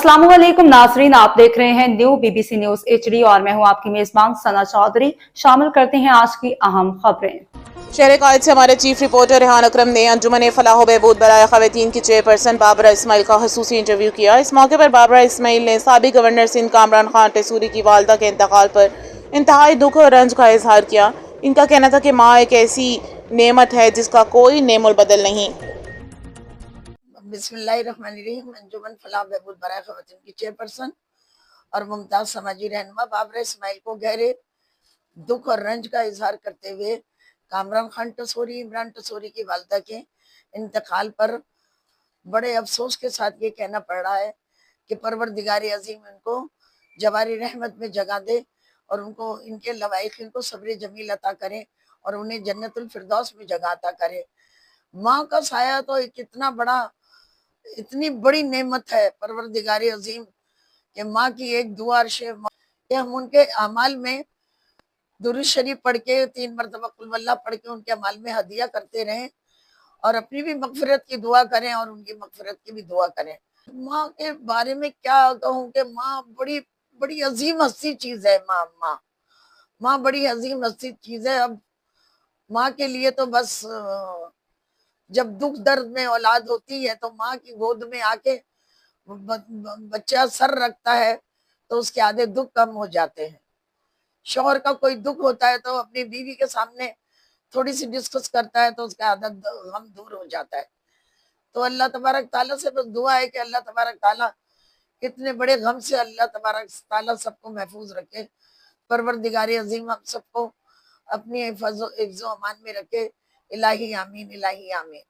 अस्सलाम वालेकुम नाजरीन, आप देख रहे हैं न्यू बीबीसी न्यूज HD और मैं हूं आपकी मेजबान सना चौधरी। शामिल करते हैं आज की अहम खबरें। शहर कायद से हमारे चीफ रिपोर्टर रेहान अकरम ने अंजुमन फलाह बहबूद बराए खवातीन की चेयरपर्सन बाबरा इस्माइल का खसूसी इंटरव्यू किया। इस मौके पर बाबरा इस्माइल ने साबिक गवर्नर सिंध कामरान खान टेसूरी की वालदा के इंतकाल पर इंतहाई दुख और रंज का इजहार किया। इनका कहना था कि माँ एक ऐसी नेमत है जिसका कोई नेमुल बदल नहीं। बिस्मिल्लाहिर्रहमानिर्रहीम। अंजुमन फलाह बहबूद बराए खवातीन की चेयरपर्सन और मुमताज समाजी रहनुमा बाबरा इस्माइल को गहरे दुख और रंज का इजहार करते हुए कामरान खान टसूरी, इमरान टसूरी की वालदा के इंतकाल पर बड़े अफसोस के साथ ये कहना पड़ रहा है कि परवरदिगार अजीम उनको जवारी रहमत में जगह दे और उनको इनके लवाइक को सब्र जमील अता करे और उन्हें जन्नतुल फिरदौस में जगह अता करे। माँ का साया तो इतनी बड़ी नेमत है परवरदिगार अजीम कि माँ की एक दुआ हम उनके अमाल में दुरूद शरीफ पढ़ के 3 मरतबा कुल वल्लाह पढ़ के उनके अमाल में हदिया करते रहें और अपनी भी मगफिरत की दुआ करें और उनकी मगफिरत की भी दुआ करें। माँ के बारे में क्या कहूँ कि माँ बड़ी बड़ी अजीम हस्ती चीज है। माँ बड़ी अजीम हस्ती चीज है। अब माँ के लिए तो बस जब दुख दर्द में औलाद होती है तो माँ की गोद में आके बच्चा सर रखता है तो उसके आधे दुख कम हो जाते हैं। शौहर का कोई दुख होता है तो अपनी बीवी के सामने थोड़ी सी डिस्कस करता है तो उसका आधा गम दूर हो जाता है। तो अल्लाह तबारक ताला से बस दुआ है कि अल्लाह तबारक ताला इतने बड़े गम से अल्लाह तबारक ताला सबको महफूज रखे। परवरदिगार अजीम हम सबको अपनी हिफ्ज़ो अमान में रखे। इलाही आमीन, इलाही आमीन।